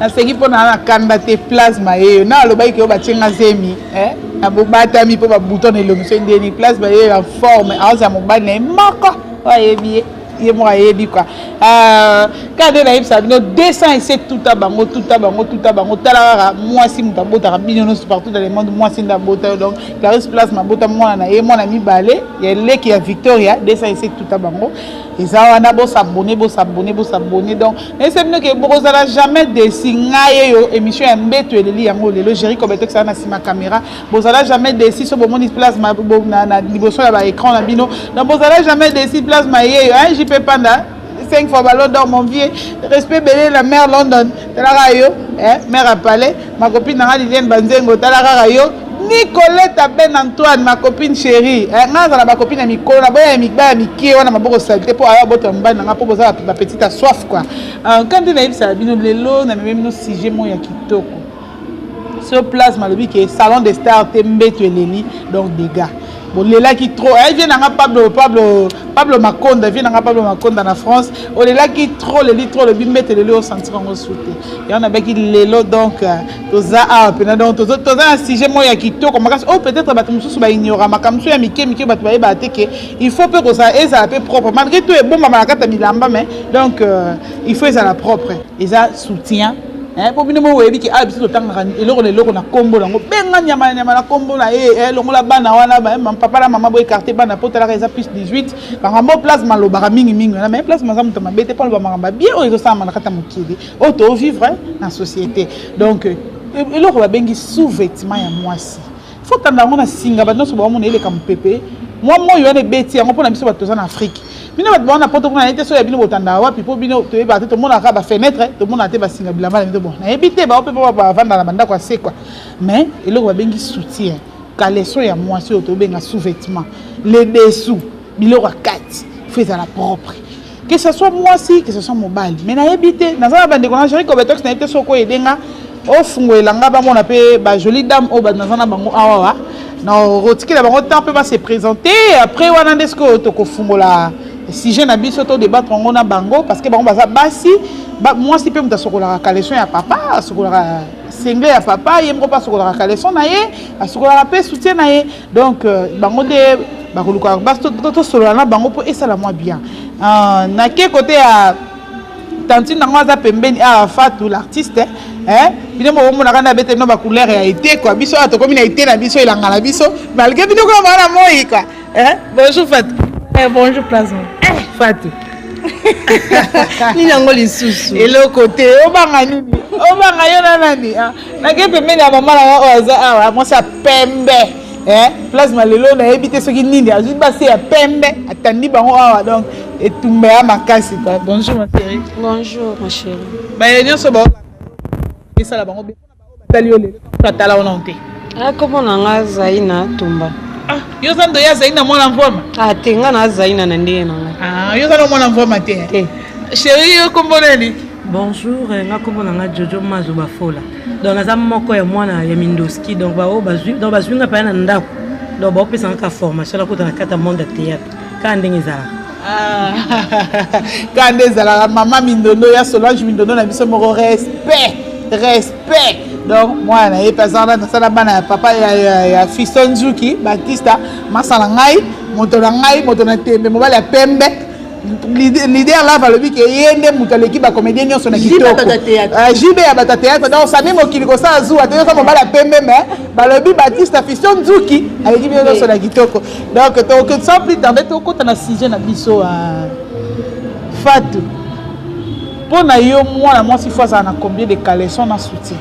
nasengi mpona na kanda te plasma yeyo na alobaki ke oyo batienga zemi na bobatami mpo babouton elongiso ndeni plasma yeyo ya forme aoza mobali na ye moko oyebi ye ye moko ayebi quoi quand nde nayebisa bino 207 tuta bango tala kaka mwasi moto abotaka bino nyonso partout dans le monde mwasi nde abota donc Clarisse Plasma abota mwana na ye mwana mibale ya leki ya Victoria 207 tuta bango eza wana bosabone donc nayebisa bino ke bokozala jamais desi ngai yo émission ya mbeto eleli yango lelo Jerry Kobeto na nsima caméra bozala jamais desi so bomoni Plasma na liboso ya baécran na bino donc bozala jamais desi Plasma yeyo JP Panda 5 fois ballon d'or mon vieux respect belé la mère London talaka yo mère à palais ma copine Nanga Liliane Banzengo talaka yo Nicolette Ben Antoine ma copine chérie ngaza la ma copine à Mikolo na boya mikba miki wana maboko salté pour avoir boto mbana nga pour boza la petite à soif quoi quand tu naïf ça bino lelo na même no sujet mo ya kitoko sur place malobi que salon des stars tembeto eleli donc des gars bon lela qui trop elle vient dans Pablo Makonda vient dans Pablo Makonda en France on est là qui trop le lit trop le bimete le au sentir en sauter et on a bien qui lelo donc toza a pena donc toza un sujet moi ya kitoko makasi oh peut-être bato mususu ba ignora makamsu ya mike bato ba yeba teke il faut peu que ça et ça peu propre malgré tout est bon mama kata milamba mais donc il faut ça la propre et ça soutien pour bino mo webi ki a biso tanga eloko na kombo lango benga nyama na kombo na longola bana wana ba papa la maman boy écarté bana potala reza plus 18 banga mo place malobaka mingi na mais place mazamu to mabete pa ba mangamba bien o ezosama na kata mokili auto vivre na société donc eloko ba bengi sous-vêtement ya mwasi faut tanda ngona singa ba noso ba mo na ele kam pepe moi yo ne beti yango pona biso bato en Afrique bino bato na poto kuna ete so ya bino botanda wapi po bino to yeba to mona ka ba fenêtre to mona te ba singa bilamba na bon na ebite ba ope ba vanda na banda kwa se quoi mais eloko ba bengi soutien caleçon ya mwasi to benga sous-vêtement les dessous biloko kati fait à la propre que ce soit mwasi que ce soit mobile mais na ebite na za bande kona Jerry Kobeto na ete so ko edenga o fungo elanga ba mona pe ba jolie dame o ba na bango awa non rotiki la bango temps peut pas se présenter après wana ndesko to ko fungola si je n'habite surtout débattre on a bango parce que bango baza basi moi si peut mutasokola caleçon ya papa sokola single ya papa yemko pas sokola caleçon na ye asokola pe soutien na ye donc bango de bakoluka basto to solo na bango pour ça la moi bien na ke côté à tantine nango za pembeni a Fatou l'artiste bino mo mona kana bete no ba couleur ya été quoi biso atokomi na été na biso ilanga na biso malgré bino ko bana moi quoi bonjour Fatou bonjour Plasma Fatou ni nango lisusu elo côté obanga nini obanga yo na nani na ke pembeni ya mama na oza awa moi ça pembe Plasma lelo na ebité soki nini azui basi ya pembe atandi bango awa donc etumbe ya makasi quoi bonjour ma chérie bonjour ma chérie ba yenyo so ba ça la bango batali ole tala ona onte comment nanga Zaina Tumba yo zando ya Zaina mwana mvoma tenga na Zaina na ndiye nanga yo zando mwana mvoma te chérie yo komboneli bonjour nga kombo nanga Jojo Mazo Bafola donc naza moko ya mwana ya Mindoski donc bazwi nga pa na ndako donc ba opesa ka formation la kota na kata monde théâtre ka ndenge za ka ndezala mama Mindono ya Solange Mindono na biso moko respect donc moi na epazana na sala bana papa ya Fiston Nzuki Batista masala ngai moto na tembe mobile ya pembe leader là va le dire que yende mutaleki ba comédien nyonso na kitoko JB ya bata théâtre donc sami mokili ko sa azu atyo so mobile ya pembe mais ba le bi Batista Fiston Nzuki avec bien nyonso na kitoko donc sans plus tarder to kota na sujet na biso Fatou pour na yo moi si fois ça na combien de caleçons na soutien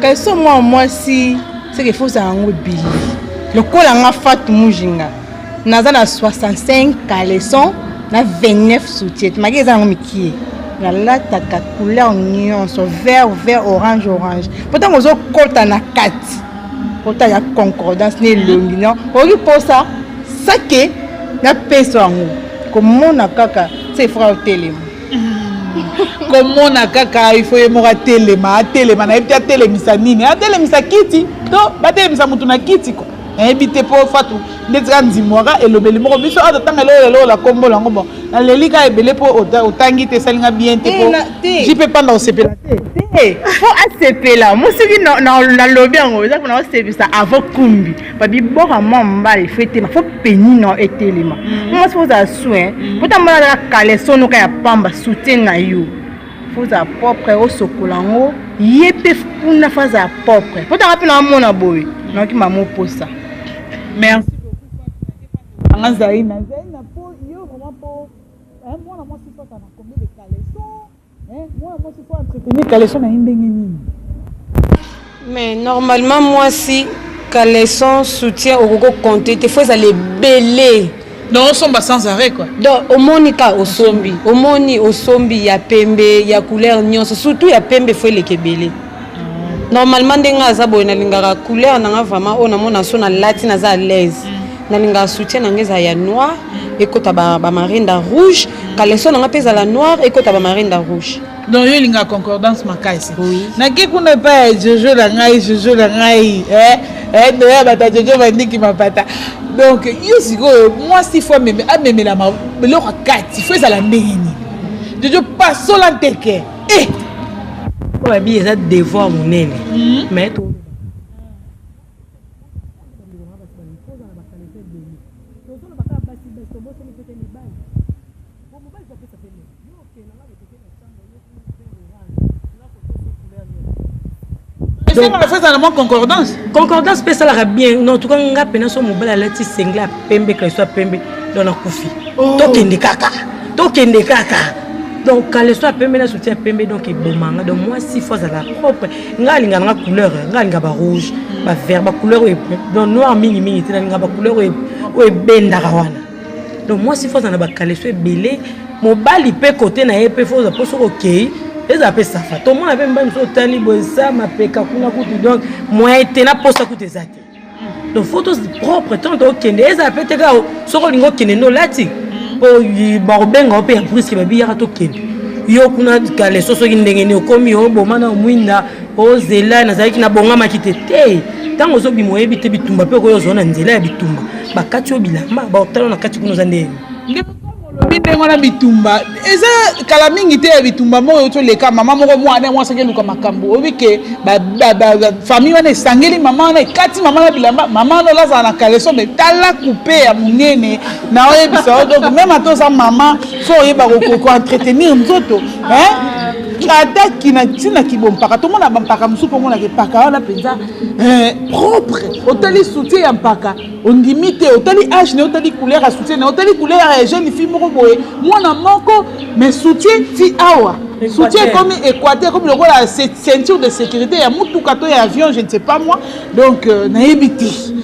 caleçon moi si c'est que faut ça en bili le col en Fatou Mujinga naza na 65 caleçons na 29 soutien magaza ngo mikie na lataka couleur nyonso vert orange pourtant ozo kota na 4 pourtant ya concordance ne longi non oki posa sake na peso ngo komona kaka c'est frère télé komona kaka il faut yemora telema na ebita telemisa nini atelemisa kiti to batelemisa mutu na kiti ko Ebité pour Fatou, les grands dimora et le bélimor, mais ça attend la combo la combo. Les ligas et belé pour autangi te salinga bien te pour. J'y peux pas dans ce pela. Faut accepter là. Moi c'est na lobby en gros, ça qu'on a accepté ça avant kumbi. Babi bora mamba il faut te faut péni non etelema. Moi c'est faut soin. Pour ta mala calé sono ka pamba soutien na yo. Faut à propre au sokolango. Yépe kuna faza propre. Faut ta rappeler un mona boy. Non qui m'a pour ça. Merci beaucoup. Zaina pour yo vraiment pour moi si faut na combien de caleçons moi si faut entretenir caleçon na indengeni. Mais normalement moi si caleçon soutien au gogo compter il faut aller belé. Non, on somba sans arrêt quoi. Donc au monika au sombi ya pembe ya couleur nyonso surtout ya pembe faut les kebele. Normalement ndenga za boy na lingara couleur na vraiment on a mona so na lati na za à l'aise. Na linga soutien na ngeza ya noir ekota ba marinda rouge, caleçon na pesa la noir ekota ba marinda rouge. Donc yo linga concordance makaisi. Oui. Na ke kuna pa jojo la ngai de ya bata jojo bandi ki mapata. Donc yo siko moi si faut même la ma le rakati faut ça la ndeni. Jojo pas sola teke. Ouais, bien ça devoir mon nene. Mais tout donc on fait ça la concordance peut ça la bien non tout quand nga pena so mobile la ti sengla pembe que soit pembe dans la kufi to kende kaka donc quand le soit pembe na soutien pembe donc e bomanga donc moi si faut à la propre nga linga nga couleur nga linga ba rouge ba vert ba couleur donc noir mingi te nga ba couleur o benda kawana donc moi si faut na ba caleçon belé mobile peut côté na epé faut za poso OK. Les appels ça fait. Tout le monde avait même so tali boisa ma peka kuna kutu donc moi était na posa kutu zaki. Donc photos propres tant OK les appels te ga so ko lingo kene no lati. Po barbenga opé briske ba biya to kene. Yo kuna kale so ndenge ni okomi o bomana mwinda o zela na zaki na bonga makite te. Tango so bi moyebi te bitumba pe ko yo zona nzela ya bitumba. Bakati o bilamba ba otalo na kati kuno zande. Bidengo na bitumba eza kala mingi te bitumba mo to leka mama moko mwana mwa sake luka makambo obike ba famille wana sangeli mama na kati mama na bilamba mama no la na caleçon mais tala coupé ya munene na oye bisa donc même ato sa mama so yeba ko entretenir nzoto ata kina tina kibompaka to mona bampaka musupo mona ke paka wana penza propre otali soutien ya mpaka ondimite otali âge ne otali couleur à soutien ne otali couleur ya jeune fille moko boye mwana moko mais soutien ti awa soutien comme équateur comme le rôle la ceinture de sécurité ya mutuka to ya avion je ne sais pas moi donc na yebiti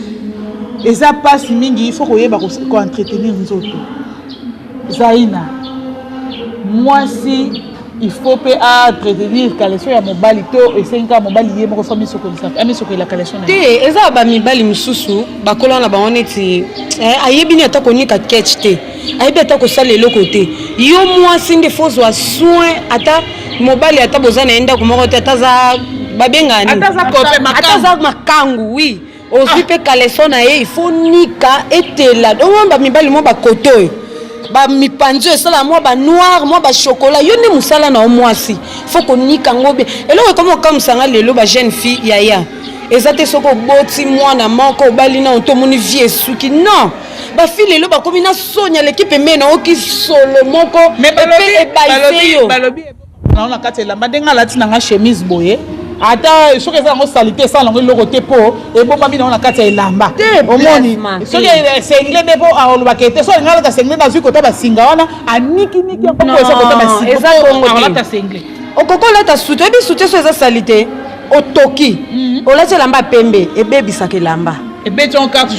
eza passe mingi il faut ko yeba ko entretenir nzoto Zaina moi si il faut pas entretenir caleçon ya mobali to et 5 ans mobali yé moko famille sokolisa ami sokola caleçon na te eza ba mibali mususu bakola na bango neti ayebi ni atako nika catch te ayebi atako sala eloko te yo mwasi nde faut wa soin ata mobali ata bozana enda komoko te ataza babengani ataza makangu oui ozwi pe caleçon na ye il faut nika etela donc ba mibali mo ba koto ba mipanzo esala moi ba noir moi ba chocolat yo ne musala na mwasi faut ko nika ngobe eloko comme sanga lelo ba jeune fille yaya ezate soko boti mwana moko bali na otomoni vie suki non ba fille lelo ba komi na sonya l'équipe mena oki solo moko balobi na kati la madenga lati na chemise boye ata soki eza yango salite esala yango eloko te mpo ebombami nango na kati ya elamba omoni soki sengle nde mpo alobaka ete so alinga alata sengle nazwi kota basinga wana anikiniki yango mpo eza kota basingaolata sengle okoko olata sute oyebi sute so eza salite otoki olati elamba pembe ebebisaka elamba ebeti on carte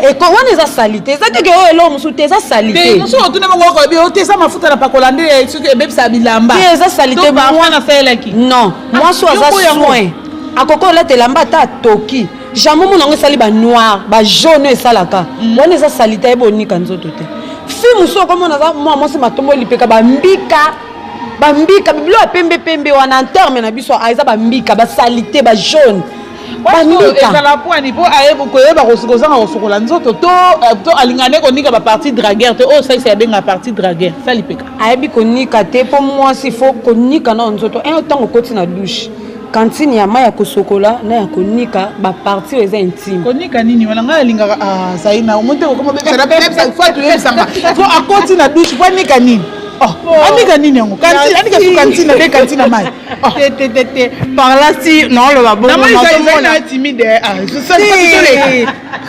eko wana eza salite eza teke oyo elo mosusu te eza salite mosusu otune bango okoyebi oteza mafuta na pakola nde soki ebebisa bilamba te eza salite mwana asalelaki non mwasi aza soin akoko olata elamba ata atoki jamai monango esali banoir bajaune esalaka wana eza salite ayeba onika nzoto te fi mosusu okomona aza mwa mwasi matombo lipeka bambika bibilo ya pembe wana en terme na biso eza bambika basalite bajaune banika ezala poani mpo koyeba kozanga kosokola nzoto to alingane konika bapartie dragueur te oyo salisa yabenga partie dragueur sali peka ayebi konika te mpo mwasi fo konika na nzoto ntango okoti na douche kantine ya mai ya kosokola na ya konika bapartie eza intime konika nini wana ngai alingaka azali na omonte kokoma bebisa fois tuyebisanga fo akoti na douche po anika nini anika nini yango anika su kantine abe kantine ya mai par là si naoloba bongo timide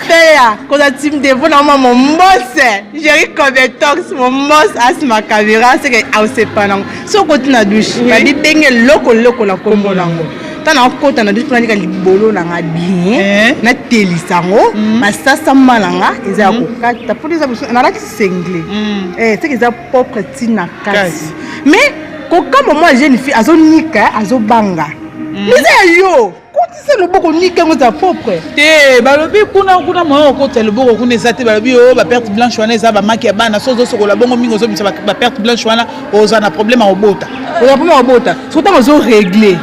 teya koza timide mpona mwa mombose géri covetox mombose asima caméra seke aosepa nango so okoti na douche babi ndenge lokoloko na nkombo nango tana okota na douche mpona nika libolo nanga bien natelisa yango basasamba nanga eza ya kokata mpona eza nalakisi sengle seke eza propre ntina kasi mais kokamba mwa jeune fille azonika azobanga eza ya yo kotisa loboko nika yango eza propre te balobi kuna moyo okota loboko kuna eza te balobi oyo baperte blanche wana eza bamaki ya bana so ozosokola bongo mingi ozobimisa baperte blanche wana oza na problème ya kobota oza problème ya kobota soki ntango ozoregle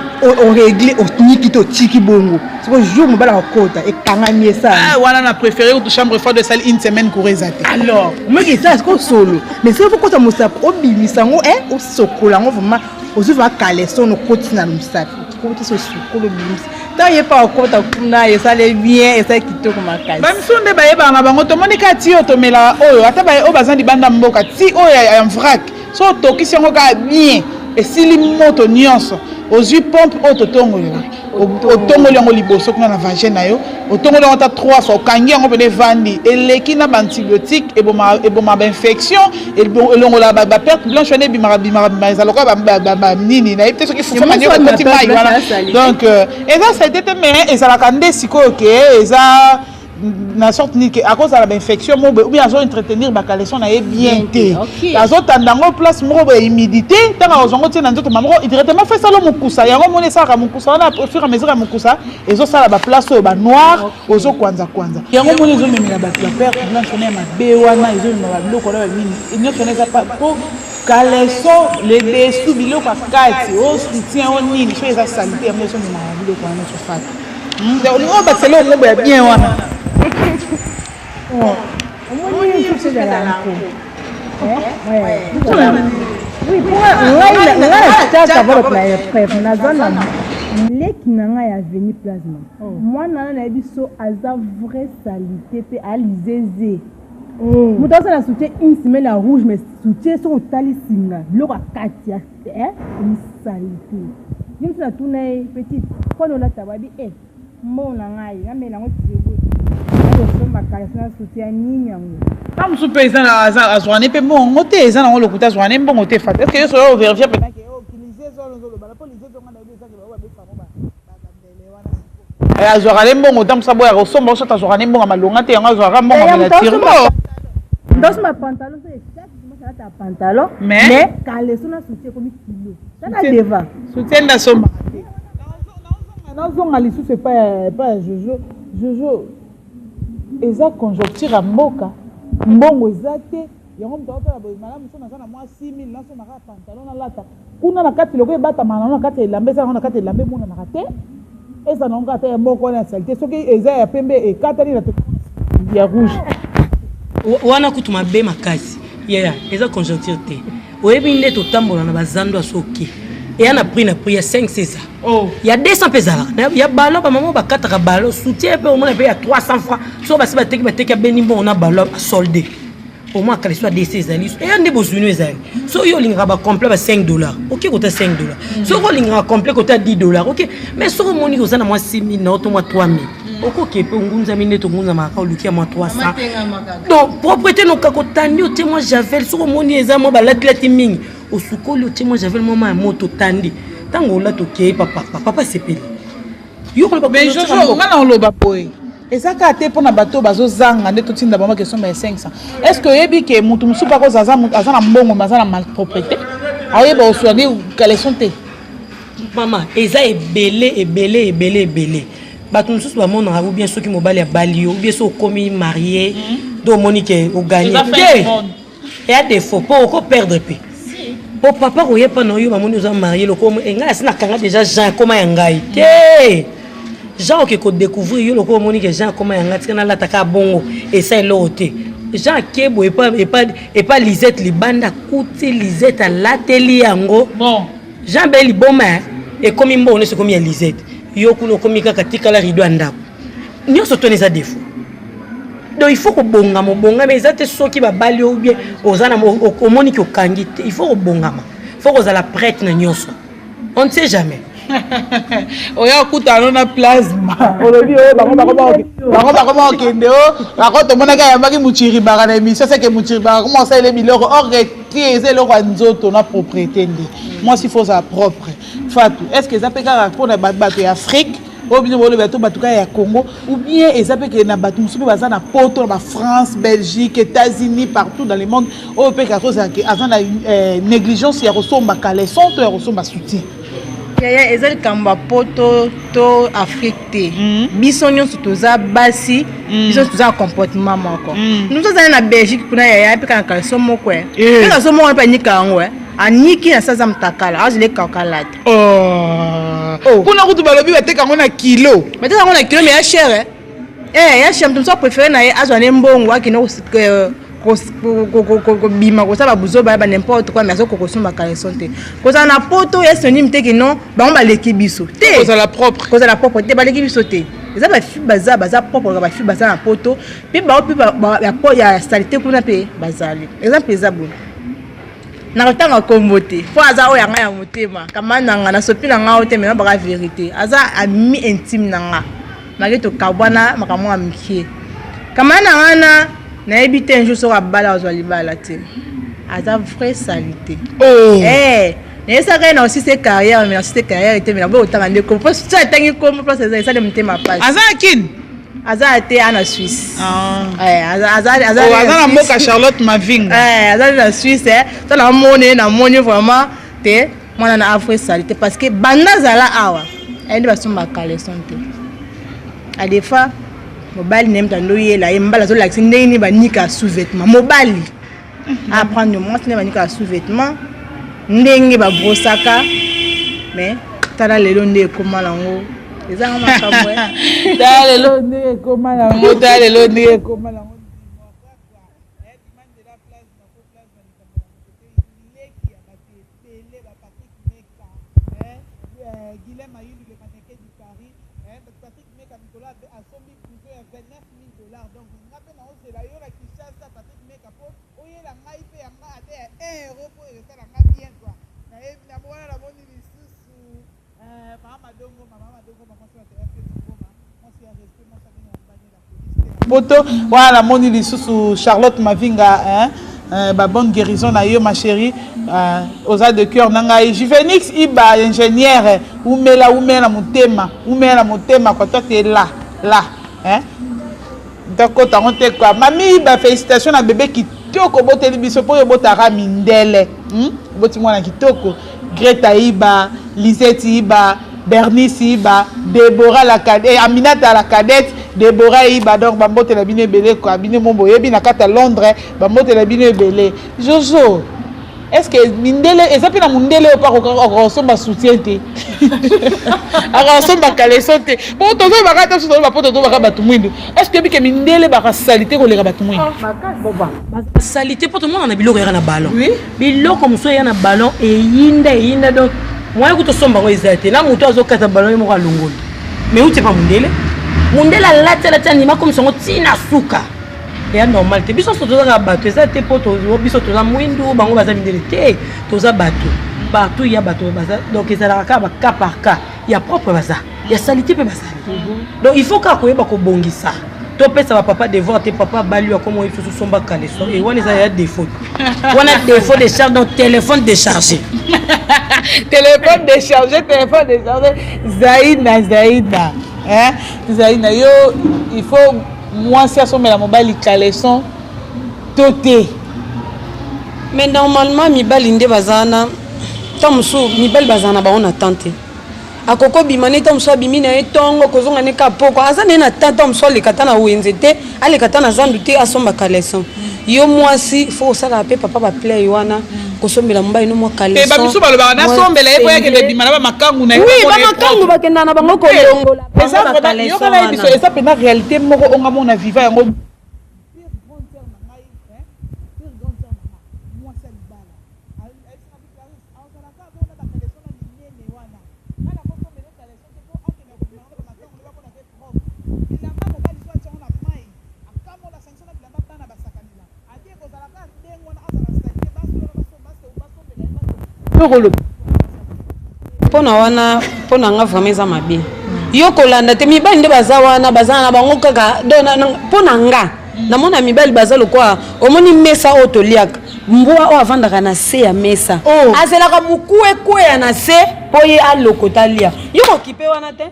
oniki te otiki bongo soki jour mobala kokota ekangami esala wana na préféré oto chambre froide esali une semaine kura eza te alors omeki esala sikoyo solo mais soki okota mosapi obimisa yango osokola yango vraiment ozwi va caleson okoti na mosapi okoti so sukolo obimisa ntango ye pa okota kuna esale bien esali kitoko makasi bamiso nde bayebaka na bango tomoni ka ti oyo tomela oyo ata oyo baza libanda mboka ti oyo ya vrac so otokisi yango kaka bien esili moto nyonso ozwi pompe oyo totongoli otongoli yango liboso kuna na vagin na yo otongoli yango ata 3 fois okangi yango pene evandi eleki na baantibiotique eboma bainfection elongola baperte blanche wana ebimaka eza lokola banini nayebi te soki fufamani okoti mai wana donc eza salite te mais ezalaka nde sikoyo ke eza na sorte nini à cause de la infection ou bien azo entretenir ba caleçon na bien té azo tandango place moko ba humidité tanga ozongo tina nzoto mamoko directement fait ça lo mukusa yango mone ça ka mukusa na au fur et à mesure mukusa ezo sala ba place ba noir ozo kwanza yango mone ezo memela ba perte blanche na mabe wana ezo na ba biloko na nini inyo connaît pas pour caleçon les dessous biloko akati o soutien o nini so eza salité yango ezo na biloko wana so fata donc ba selo ngo ba bien wana leki na ngai ya veni plasma mwana nayebi so aza vraie salite mpe alizeze moto asala soutien une semaine ya rouge mais soutien soki otali singa biloko akati ya salite nimso na tuna ye petite mpona olata babi mbona ngai ngamela yango tieboye makasina soutien nini yango comme sous paysan azwane pe mbongo te eza nango lokuta azwane mbongo te fata est-ce que yo so vérifier pe que utiliser zolo zolo bala po liser zonga na eza ke ba besa mo ba bandele wana azwaka le mbongo tam sabo ya kosomba so tazwaka le mbongo malonga te yango azwaka mbongo la tirmo ndos ma pantalon so exactement ça ta pantalon mais caleçon na soutien comme kilo ça na deva soutien na somba nazonga lisusu c'est pas jojo eza conjoncture ya mboka mbongo eza te yango moto akotala boye malamu so naza na mwa 6000 nasomaka pantalon nalata kuna na kati loko ebatama nango na kati ya elamba eza nango na kati ya elamba emonanaka te eza nango ata ya moko wana ya salite soki eza ya pembe ekatani na ya rouge wana kutu mabe makasi yaya eza conjoncture te oyebi nde totambola na bazando ya soki et on a pris na prix à 5 César. Il y a 200 pesos. Il y a ballon, maman va 4 ballons, soutien au moins il y a 300 francs. Soit parce que tu as béni bon on a ballon à solder. Au moins qu'elle soit des César. Et on est besoin de ça. So yo linga complet à $5. OK, côté $5. So yo linga complet côté $10. OK. Mais so moni ko sana moi 6000 na auto moi 3000. OK, pe ngunza mine to ngunza maka oluki moi 300. Donc propriété no kakotandi ote moi javel so moni eza moi balatlet mingi. Au soukolo te moi j'avais le moment à moto tandi tango là toké papa sepeli yo ko mais jojo ngana on loba boy ezaka te pona bato bazo zanga nde totinda bama question ba 500 est-ce que yebi ke mutu musupa ko zaza azana mbongo mazana mal propriété ayeba oswani caleçon te mama eza ebele bato mususu ba mona ou bien ceux qui mobali ya balio ou bien ceux commis marié do monique au gagner et à défaut pour perdre paix. Oh papa oye pa no yo mamoni oza marié loko enga asina kanga déjà Jean comment yangai te Jean qui découvrir yo loko moni que Jean comment yanga tika la taka bongo et ça l'autre Jean Kebo et pas Lisette libanda kuti Lisette à l'atelier yango bon Jean Beli boma et comme imbo on est comme Lisette yo kuno comme kaka tika la rido andako nyoso tone za défaut donc il faut que bonga mais ça te soki ba bali ou bien ozana o moni ki okangi il faut que bonga faut que za la prête na nyoso on ne sait jamais. oya kutana na plasma olobi oyo bango okende o bako tomonaka yambaki muchiribaka na émission c'est que muchiribaka comment ça il est biloko oreti eza eloko ya nzoto na propriété nde moi si faut ça propre Fatou est-ce que eza mpe kaka mpona bato ya Afrique ou bien bato ya Congo ou bien eza mpe na bato mosusu mpe baza na poto na France Belgique États-Unis partout dans le monde oyo mpe kaka aza na négligence ya kosomba caleçon to ya kosomba soutien yaya ezali kamba poto to Afrique te biso nyonso toza basi biso toza comportement moko nous toza na Belgique kuna yaya pe kana kalso moko pe na so moko pe nika yango aniki na saza mtakala azile kakalata kuna kutu balobi bateka ngo na kilo bateka ngo na kilo mais ya cher ya cher mtu so préféré na ye azwane mbongo akino ko bima ko sala buzo ba n'importe quoi mais ko kosomba caleçon te ko za na poto est ni mteke non ba on ba leki biso te ko za la propre te ba leki biso te eza ba fi baza propre ba fi baza na poto pe ba ya salité kuna pe bazali exemple eza bon na kotanga kombote fo aza o yanga ya motema kamana nga na sopi na nga o te mais ba vérité aza ami intime na nga mageto kabwana makamwa mkie kamana ngana na ebite un jour sur bala ozali bala te aza vraie salité na esa kana aussi ses carrières mais aussi ses carrières était mais na bo otanga ndeko parce que ça tangi comme place ça de mtema passe aza kin aza été en Suisse aza na mboka Charlotte Mavinga aza na Suisse ça na moni vraiment te mwana na vraie salité parce que banda zala awa elle va somba caleçon te à des fois mobali nemtando yela yembala zo lakisi ndeni banika sous-vêtement mobali apprendre moi ne banika sous-vêtement ndenge ba brosaka mais tala lelo nde koma lango ezanga makambo tala lelo nde koma lango Boto, voilà, mon sous Charlotte Mavinga, bonne guérison na yo ma chérie, aux ailes de cœur nangai. Juvenix Iba, ingénieur, oumela motema, quand toi t'es là, hein. Donc t'as honte quoi, mamie Iba, félicitations à bébé qui toko bote libiso po yo botara mindele, boti mwana kitoko, Greta Iba, Lisette Iba, Bernice Iba, Déborah la cadette, Aminata la cadette. Déborah Iba donc bambote la bine belé quoi bine mombo yebi na kata Londres bambote la bine belé Jojo est-ce que mindele ezapi na mundele o pas okosomba soutien te akosomba caleçon te po tozo bakata so ba poto to bakaba tumwindo est-ce que bike mindele ba salité ko leka batumwindo boba salité pour tout le monde na biloko ya na ballon oui biloko muso ya na ballon e yinda donc moi ko to somba ko ezate na muto azokata ballon mo ka longolo mais où tu pas mundele mundela la nima comme son tina suka ya normal te biso so toza bato eza te poto biso toza mwindu bango baza mindele te toza bato ya bato baza donc ezala ka ba cas par cas ya propre baza ya salité pe baza donc il faut ka koyeba ko bongisa to pesa ba papa devoir te papa balu comme il faut somba caleçon et wana ya défaut wana défaut de charge donc téléphone déchargé téléphone déchargé Zaïda hein Zaïna yo il faut moi si asomé la mobile caleçon toté mais normalement mibali nde bazana tamsu mibali bazana ba on attente akoko bimane tamsu bimina etongo kozonga ne kapoko azana na tata tamsu le katana wenzete ale katana zandu te asomba caleçon yo moi si faut ça la pe papa ba play wana kosombela mobali no mwa kaleson ba biso balobaka na sombela ye boya ke bima na ba makangu na oui ba makangu bakenda na bango kolongola eza vraiment yo kala biso eza pena réalité moko onga mona viva yango pona wana pona nga vraiment eza mabe yo kolanda te mibali nde baza wana baza na bango kaka pona nga namona mibali baza lokwa omoni mesa oyo toliaka mbwa oyo avandaka na se ya mesa azelaka bukuekweya na se mpo ye alokota lia yo kokipe wana te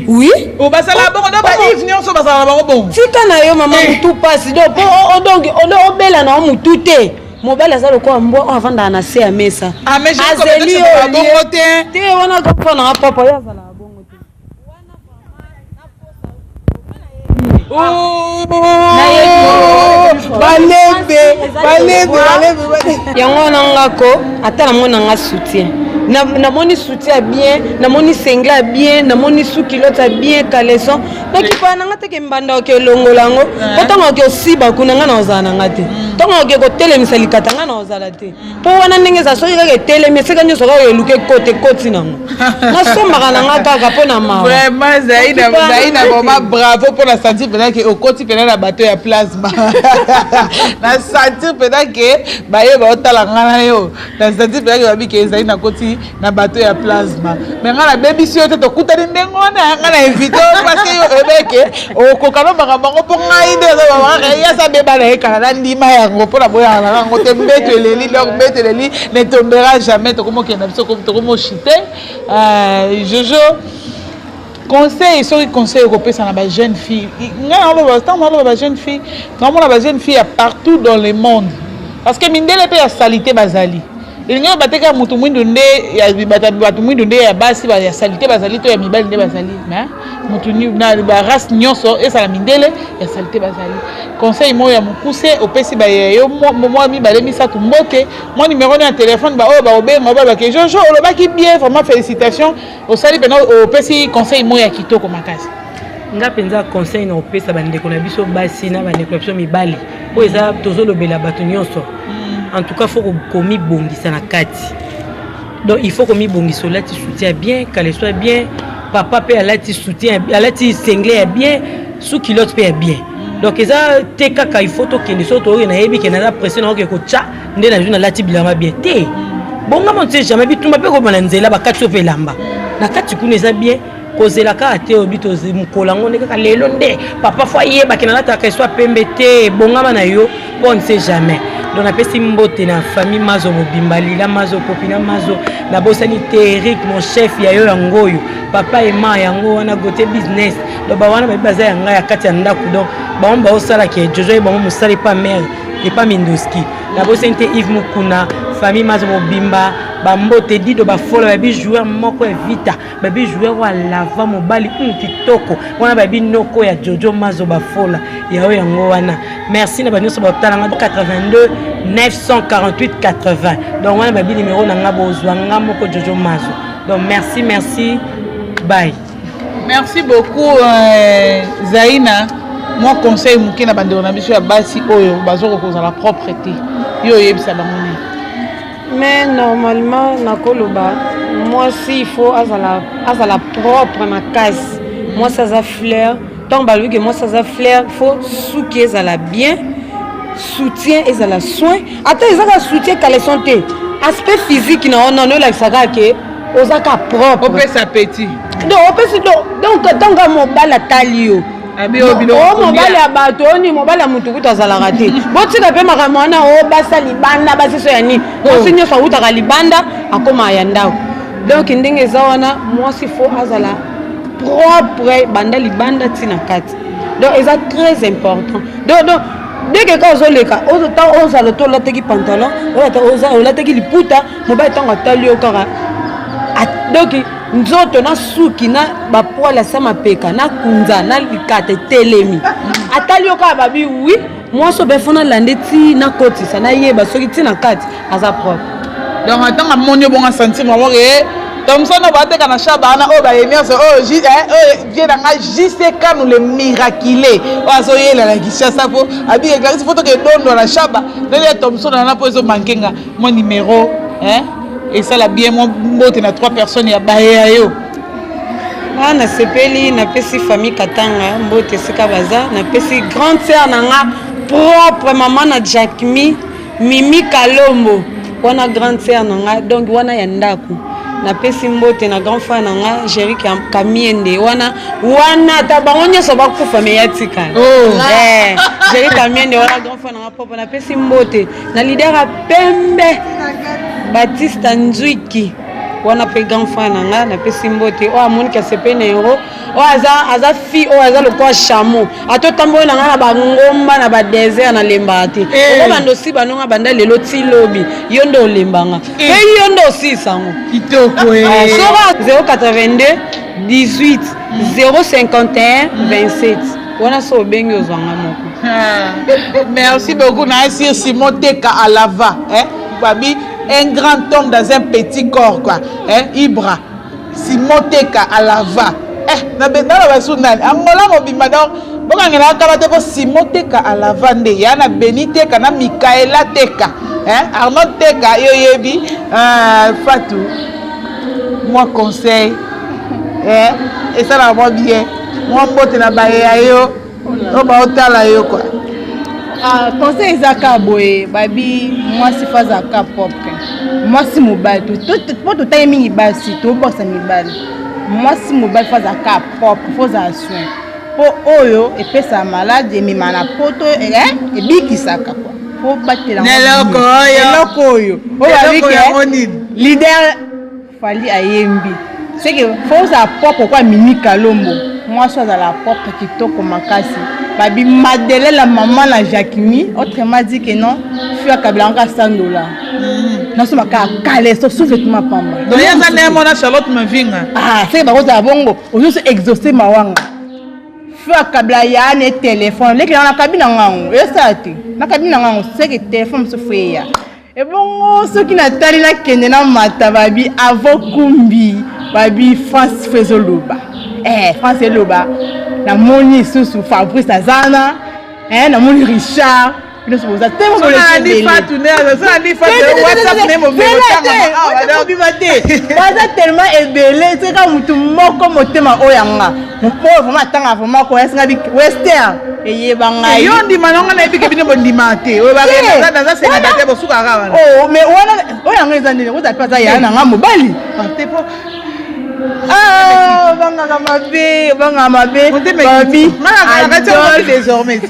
oui basala bongo do ba Yves nyonso basala bango bongo tika na yo mama mutu pasi do po donc obela na mutu te mobile aza lokola mbwa oyo avandaka na se ya mesa azeli bongo te wana kapona nga papa yo azalaka bongo te balebe yango wana ngako ata namona nga soutien namoni soutien bien namoni sengle ya bien namoni sukilote ya bien caleson nakipa nanga teke mbanda oke elongola yango po ntango oke osiba kuna nga na ozala nanga te ntango oke kotelemisa likata nga na ozala te mpo wana ndenge eza soki kaka etelemi esika nyonso kaka eluke kote koti nango nasombaka nanga kaka mpo na mawa vraiment zaina vraiment bravo mpo na sentir pena ke okoti pena na bato ya plasma na sentir pena ke baye baotala nga na yo na sentir pena ke babike ezali na koti na bato ya plasma mais nga na bebisi yo te tokutani ndenge wana nga na invité parce que yo ebeke okokana makambo yango mpo ngai nde ezobabaka yasa beba na ye kala na ndima yango mpo na boyaka na yango te mbeto eleli donc mbeto eleli ne tombera jamais tokomokenda biso tokomochite Jojo conseil soki conseil okopesa na ba jeune fille nga naloba ba jeune fille naomona ba jeune fille partout dans le monde parce que mindele mpe ya salite bazali elingi bateka mutu mwindu nde bato mwindu nde ya basi ya salite bazali to ya mibali nde bazali mutu na race nyonso esala mindele ya salite bazali conseil mo ya mokuse opesi yo mwa mibale misatu mbote mwa numéro na téléphone oyo baobenga babake Jojo olobaki bien vraiment félicitations osali pena opesi conseil mo ya kitoko makasi nga penza conseil na opesa bandeko na biso basi na bandeko na biso mibali po eza tozolobela bato nyonso en tout cas faut komi bongisa na kati donc il faut komi bongisa olati soutien bien kale soit bien papa pe alati soutien alati sengle bien sous kilote pe bien donc eza te kaka il faut to kende so to na yebi ke na pression na ko cha nde na juna lati bilama bien te bonga mon te jamais bitumba pe ko bana nzela ba kati so pe lamba na kati kuna eza bien kozela ka te obito mukola ngone kaka lelo nde papa fo yeba ke na lata ka soit pembe te bonga na yo on ne sait jamais. Donc on appelle Simbote na famille Mazo Mobimbali, la Mazo Popina Mazo, la Bossani Eric, mon chef yayo yangoyo, papa et ma yango wana gote business. Donc ba wana ba baza yanga ya kati ndaku donc ba on ba osala ke Jojo e ba mo musali pas mère et pas Mindoski. La Bossani Yves Mukuna, famille Mazo Mobimba, ba mbote dido ba follow ba bi joueur moko evita, ba bi joueur wa lava mobali kitoko. Wana ba bi noko ya Jojo Mazo ba fola yayo yango wana. Merci na ba nyoso ba talanga 82 948 80. Donc on a le numéro nanga bozwa moko Jojo Mazo. Donc merci bye. Merci beaucoup Zaina. Moi conseil muke na bande na biso ya basi oyo bazoko koza la propreté. Yo yebisa bango. Mais normalement nakoloba moi si il faut azala propre na case. Moi ça za fleur. Tant balu que moi ça za fleur, faut souki ezala bien. Soutien et la soin ata ezaka soutien caleson te aspect physique na on la saka ke ozaka propre opesa petit donc opesa donc tanga mobala talio mobali ya bato oni mobali ya mutu kuta azalaka te botika mpe makambo wana o basa libanda basiso ya nini mwasi nyonso awutaka libanda akoma ya ndako donc ndenge eza wana mwasi fo azala propre banda libanda ntina kati donc eza très important donc dès que quand on leka on a le tour la teki pantalon on la teki liputa mobile tango talio kara donc nzoto na suki na ba poila sama peka na kunza na likate telemi atalio ka babi oui moi so be fona lande ti na koti ça na yeba soki ti na kati aza propre donc attends amonio bonga sentir vraiment que Thompson va te kana shabana o ba yemiaso o vie danga JCK nous le miraculé oaso yela la kishasa fo abi éclairci photo que dondo la shaba le Thompson na pozo mankenga mon numéro hein et ça la bien mon mbote na 3 personnes ya baye yo na sepeli na pesi famille Katanga mbote sika baza na pesi grande sœur nanga propre maman na Jacqueline Mimi Kalombo wana grande sœur nanga donc wana ya ndaku na pesi mbote na grand frère nanga Jerry Kamiende wana ta bango nyoso bakufa me yatika Jerry Kamiende wana grand frère nanga propre na pesi mbote na leader a Pembe Baptiste Nzuiki wana pe grand frère nanga na pesi mbote o amoni ka sepe na euro o aza fi o aza le quoi chameau ato tambo na ngana ba ngomba na ba désert na lembate o bando si banonga banda lelo ti lobi yondo lembanga pe yondo si sango kitoko sora 082 18 051 27 wana so bengi ozwanga moko merci beaucoup na Simon Teka Alava babi un grand homme dans un petit corps quoi Ibra Simon Teka Alava na betala basunani angola mobimba donc bokangela kabate ko Simon Teka Alava nde ya na Benite kana Mikaela Teka Arnaud Teka yo yebi Fatou moi conseil et ça va moi bien moi mbote na baye yo o ba otala yo quoi conseil ezaka boye babi mwasi fazaka propre mwasi mobali to taye mingi basi to bossa mibali mwasi mobali fazaka propre foza soin po oyo epesa malade emema na poto ebikisaka kwa po batela eloko oyo oyo leader fali ayembi c'est que foza propre kwa Mimi Kalombo mwasi azala propre kitoko makasi babi Madele la maman na Jacqueline autrement dit que non fui akablanka $100 na soma ka kale so sous-vêtement pamba donc ya na mona Charlotte Mavinga c'est ba koza bongo ozo exaucer mawanga fui akabla ya ne téléphone les clients na cabine ngango esati na cabine ngango c'est que téléphone se fait ya et bon ceux qui na tali na kende na mata babi avokumbi babi France Fezoloba France Eloba na moni susu Fabrice Azana na moni Richard nous sommes à tellement de tellement ébélé c'est comme tout moko motema oyanga mon pauvre matanga vraiment ko esinga bi western eyebanga yo ndima nonga na ebike bino bondima te o ba ke na za senga te bo suka ka wana mais wana oyanga ezandile ko za pasa yana nga mobali te po banga mabe babi désormais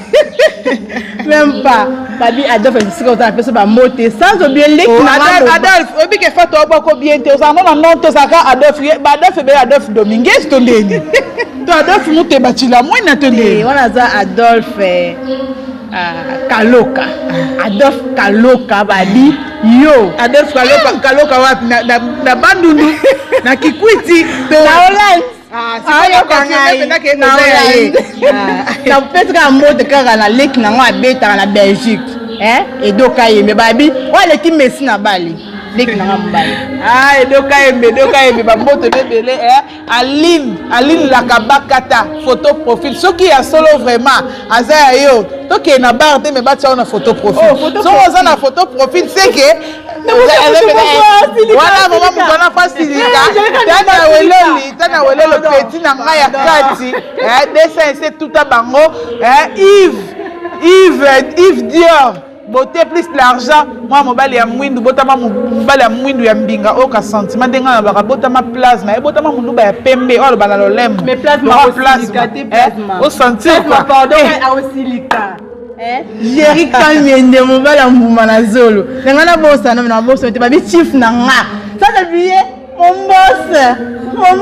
même pas babi Adolphe c'est comme ça personne ba moté sans oublier les Adolphe obi ke fato obako bien te ça non non to saka Adolphe Dominguez to ndeni to Adolphe muté batila moi na to ndeni wana za Adolphe Kaloka Adolphe Kaloka babi yo Adolphe Kaloka wapi na Bandundu na Kikwiti na Hollande na petra mode kaka na lek na ngo abeta na Belgique edoka yembe babi wale ki Messi na Bali lek na ngambali edoka yembe ba moto bebele Aline Lakabakata photo profil soki ya solo vraiment aza yo toke na bar te me batia na photo profil so oza na photo profil c'est que voilà maman mutana facilita tana welelo petit na nga ya kati dessin c'est tout à bango Yves Dior beauté plus l'argent moi mobali ya mwindu botama mobali ya mwindu ya mbinga oka sentiment ndenga na baka botama plasma botama munduba ya pembe o bana lolembo mais plasma au sentir quoi pardon ausilika Jerry Kamiende mobali mbuma na zolo ngana bossa na bossa te babi chief na nga ça c'est bien mon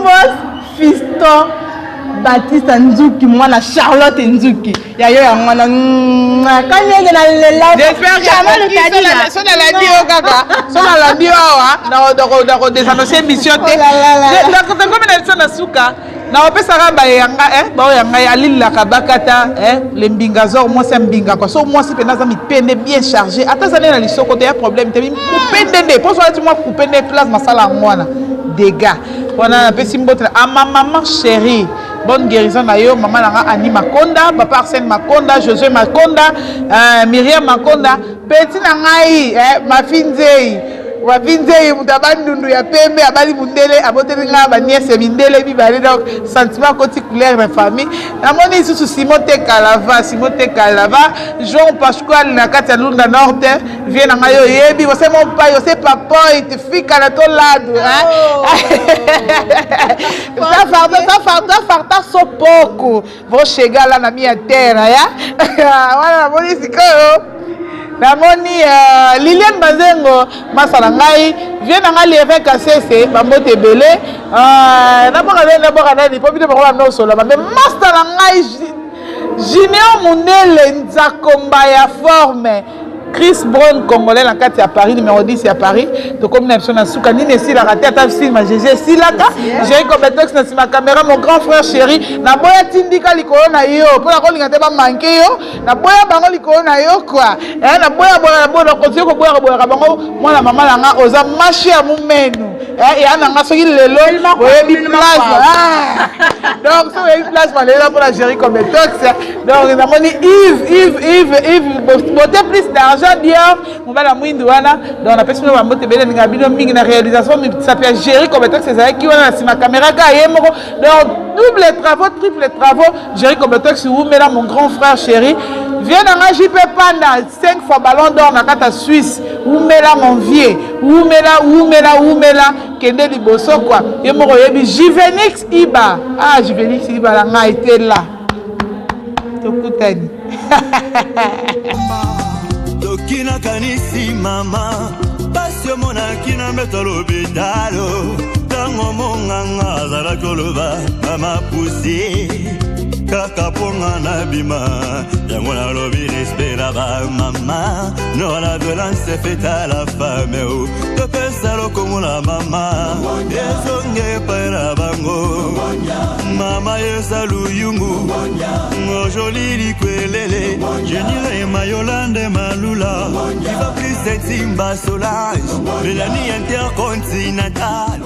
boss fiston Baptiste Nzuki mwana Charlotte Nzuki ya yo ya mwana kanyenge na lela j'espère que sona la dio kaka sona la dio wa na ko descendre mission te donc comme na sona suka na opesaka bayanga baoyanga alilaka bakata le mbinga zo moi c'est mbinga quoi so moi si pena za mipende bien chargé ata ça na lisoko te ya problème te mipende nde pour ça tu moi kupende place masala ngwana dégâts wana na pesi mbotra à ma maman chérie bonne guérison na yo maman nanga Annie Makonda papa Arsène Makonda Josué Makonda Myriam Makonda petit na ngai ma finzei wavinze mutabandundu ya pembe abali mundele abotelinga ba nièce mindele bibale donc sentiment côté couleur de famille namoni isusu Simote Kalava Jean Pascal na kati ya Lunda Nord vient na yo yebi c'est mon pai c'est papa il te fika na to lado ça farta so pouco vou chegar lá na minha terra ya wala namoni sikoyo namoni Liliane Bazengo masala ngai vient na ngali avec ACC bambote belé na boka nani po bide bakola no solo mais masala ngai Junior Mundele nzakomba ya forme Chris Brown congolais la carte à Paris numéro 10 à Paris to comme na na suka nini si la raté ta film GG silaka j'ai compétence na ma caméra mon grand frère chéri na boya tindika likolo na yo pour la kolinga te ba manqué yo na boya bango likolo na yo quoi na boya continue ko boya bango moi maman la nga oza marché à mumenu et na nga soki lelo boyebi place donc so boyebi place malela pour la gérer compétence donc na moni Yves beauté plus d'argent Dior mobala mwindu wana donc on appelle ça ba mbote bele ninga bino mingi na réalisation ça peut gérer compétence c'est qui wana na caméra ka yemoko donc double travaux triple travaux gérer compétence ou mela mon grand frère chéri viens na JP Panda 5 fois ballon d'or na kata Suisse ou mela mon vieux ou mela kende liboso quoi yemoko yebi Juvenix Iba Juvenix Iba la nga été là tokutani Tokina kanisi mama Pasio mona kina metalo bidalo Tango monganga zara koloba Mama pusi Kaka ponga na bima Yango na lobi respera ba mama Non la violence est faite à la femme Tope salo como la mama Yesonge para bango Mama yesalu yungu Ngojoli likwelele Jenile mayolande malula Viva plus Simba Solange Mélanie intercontinentale